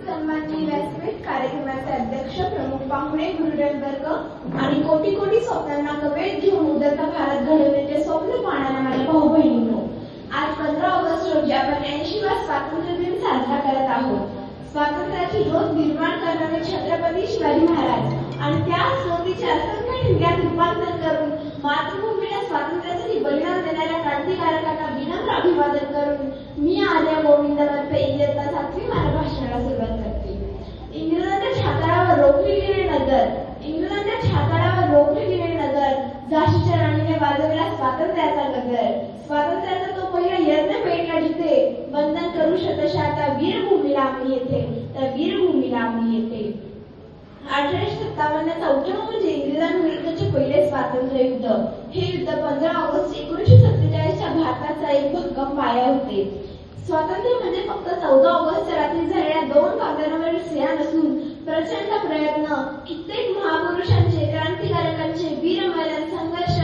सन्माननीय व्यासपीठ कार्यक्रमाचे अध्यक्ष प्रमुख पाहुणे गुरुजन वर्ग आणि कोटी कोटी स्वप्नांना कवेत घेऊन उदरता भारत घडवण्याचे स्वप्न पाहणाऱ्या माझ्या भाऊ बहिणींनो, आज 15 ऑगस्ट रोजी आपण 80वा स्वातंत्र्य दिन साजरा करत आहोत. स्वातंत्र्याची ज्योत निर्माण करणारे छत्रपती शिवाजी महाराज आणि त्या स्मृतीचे असंख्य ठिणग्यात रूपांतर करून मातृभूमीला स्वातंत्र्यासाठी बलिदान देणाऱ्या क्रांतिकारकांना विनम्र अभिवादन करून मी आर्या गोविंदातर्फे इयत्ता 7वी माझ्या भाषणाला सुरुवात करते. इंग्रजांच्या छाताडावर रोखली गेली नजर, इंग्रजांच्या छाताडावर रोखली गेली नजर, झाशीच्या राणीने वाजवला स्वातंत्र्याचा गजर. स्वातंत्र्याचा तो पहिला यज्ञ पेटला जिथे, वंदन करू शतशः त्या वीरभूमीला आम्ही येथे, त्या वीरभूमीला आम्ही येथे. 1857 चौथ्या म्हणजे इंग्रजांविरुद्धचे पहिले स्वातंत्र्य युद्ध. हे युद्ध 15 ऑगस्ट 1947 च्या भारताचा एक भक्कम पाया होते. स्वातंत्र्य म्हणजे फक्त 14 ऑगस्टच्या रात्री झालेल्या 2 काव्यांवरील स्नेह नसून प्रचंड प्रयत्न, कित्येक महापुरुषांचे, क्रांतिकारकांचे, वीरमरण, संघर्ष,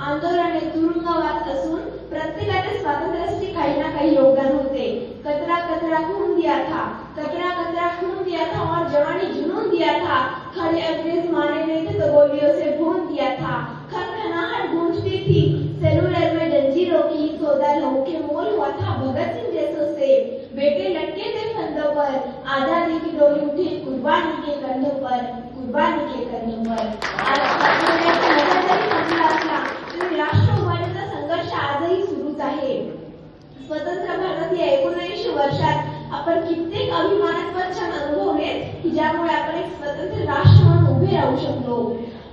आंदोलने, तुरुंगवास असून प्रत्येकाने स्वातंत्र्यासाठी काही ना काही योगदान होते. कतरा कतरा खून दिया था, कतरा कतरा खून दिया था और जवानी जुनून दिया था. खड़े अंग्रेज मारे नहीं थे तो गोलियों से भून दिया था. खनखनाहट गूंजती थी सेलुलर में जंजीरों की, 14 लहू के मोल हुआ था भगत सिंह जैसों से. बेटे लटके थे फंदों पर, आजादी की डोली उठी कुर्बानी के कंधों पर, कुर्बानी के कंधों पर. आज स्वातंत्र्याचा नवा जरी संपला असला तरी राष्ट्र उभारणीचा संघर्ष आजही सुरूच आहे. स्वतंत्र भारत या 79 वर्षात आपण कित्येक अभिमानास्पद क्षण अनुभवलेत की ज्यामुळे आपण एक स्वतंत्र राष्ट्र म्हणून उभे राहू शकलो.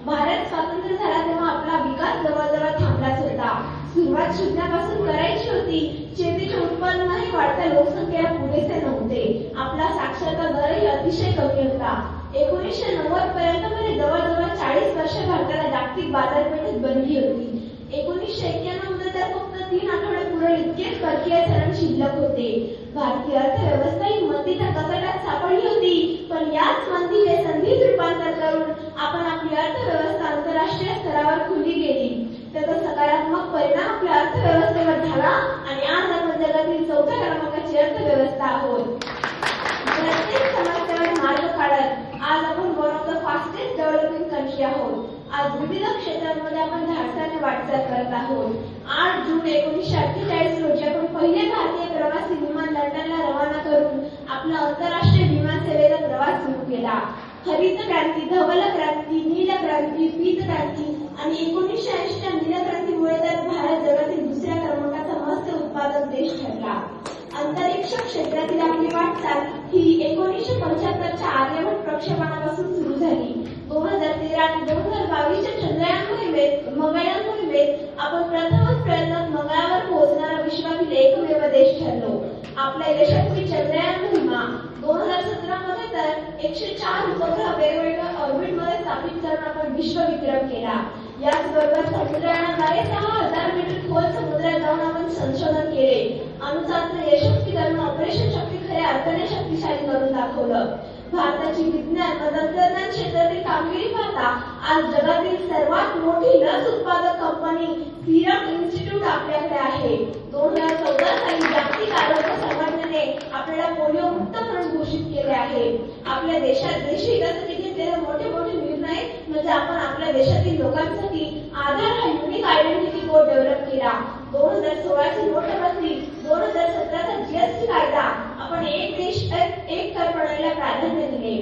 भारत स्वतंत्र झाला तेव्हा आपला विकास जवळजवळ थांबलाच होता. सुरुवात शून्यापासून करायची होती. शेतीचे उत्पन्नही वाढत्या लोकसंख्येला पुरेसे नव्हते. आपला साक्षरता दरही अतिशय कमी होता. 1990 पर्यंत म्हणजे जवळजवळ 40 वर्ष भारताला जागतिक बाजारपेठेत बनली होती. 1991 मध्ये तर फक्त 3 आठवडे पुढे इतकेच परकीय चलन शिल्लक होते. भारतीय अर्थव्यवस्था ही मंदीच्या कचाट्यात सापडली होती. पण याच मंदीचे संधीत रूपांतर करून आपण आपली अर्थव्यवस्था आंतरराष्ट्रीय स्तरावर खुली गेली. त्याचा सकारात्मक परिणाम आपल्या अर्थव्यवस्थेवर झाला आणि आज आपण जगातील 4थ्या क्रमांकाची अर्थव्यवस्था आहोत. प्रत्येक समस्येवर मार्ग काढत आज आपण one of the fastest developing country आहोत. आज विविध क्षेत्रांमध्ये आपण धाडसाने वाटचाल करत आहोत. 8 जून 1948 रोजी आपण पहिले भारतीय प्रवासी विमान लंडनला रवाना करून आपला आंतरराष्ट्रीय विमान सेवेचा प्रवास सुरू केला. हरित क्रांती, धवल क्रांती, नील क्रांती, पीत क्रांती आणि 1980 च्या नील क्रांतीमुळे तर भारत जगातील 2ऱ्या क्रमांकाचा मत्स्य उत्पादक देश ठरला. अंतरिक्ष क्षेत्रातील आपली वाटचाल ही 1975 च्या आर्यभट्ट प्रक्षेपणापासून सुरू झाली. 2013 आणि 2022 च्या चंद्रयान मोहिमेत, मंगळयान मोहिमेत आपण प्रथमच प्रयत्नात मंगळावर पोहोचणारा विश्वातील एकमेव देश ठरलो. आपल्या यशस्वी चंद्रयान मोहिमा 2017 मध्ये तर 104 उपग्रह वेगवेगळ्या ऑर्बिटमध्ये स्थापित करून आपण विश्वविक्रम केला. याचबरोबर समुद्रयानाद्वारे 6000 मीटर खोल समुद्रात जाऊन आपण संशोधन केले. अणुचाचणी यशस्वी करून ऑपरेशन शक्ती खऱ्या अर्थाने शक्तिशाली करून दाखवलं. भारताची विज्ञान व तंत्रज्ञान क्षेत्रातील कामगिरी पाहता आज जगातील सर्वात मोठी लस उत्पादक कंपनी सिरम इन्स्टिट्यूट आपल्याकडे आहे. 2014 साली जागतिक आरोग्य संघटनेने आपल्याला पोलिओ मुक्त म्हणून घोषित केले आहे. आपल्या देश हितासाठी घेतलेले मोठे मोठे निर्णय म्हणजे आपण आपल्या देशातील लोकांसाठी आधार हा युनिक आयडेंटिटी कोड डेव्हलप केला. 2016 ची नोटबंदी, 2017 चा जीएसटी कायदा, आपण एक देश एक कर प्रणालीला प्राधान्य दिले.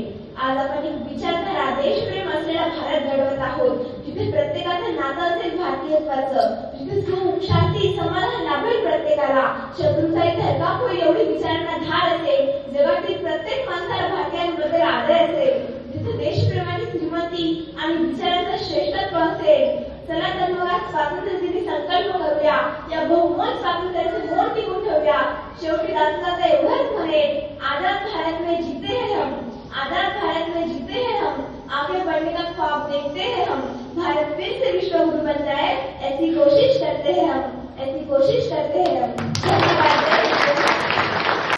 आज आपण एक विचारधारा, देशप्रेम असलेला भारत घडवत आहोत जिथे प्रत्येकाचं नातं असेल भारतीयत्वाचं, जिथे सुख, शांती, समाधान लाभेल प्रत्येकाला, शत्रूचा थरकाप होईल एवढी विचारांना धार असेल, जगातील प्रत्येक माणसाला भारतीयांबद्दल आदर असेल, जिथे देशप्रेमाची श्रीमंती आणि विचारांचं श्रेष्ठत्व असेल. चला तर मग आज स्वातंत्र्य दिनी संकल्प करूया, या बहुमत स्वातंत्र्याचे मोल टिकून ठेवूया. शेवटी दासता एवढंच म्हणेल, आजाद भारत में जीते हैं हम, आजाद भारत में जीते हैं हम, आगे बढ़ने का ख्वाब देखते हैं हम, भारत फिर से विश्व गुरु बन जाए ऐसी कोशिश करते हैं हम, ऐसी कोशिश करते हैं हम.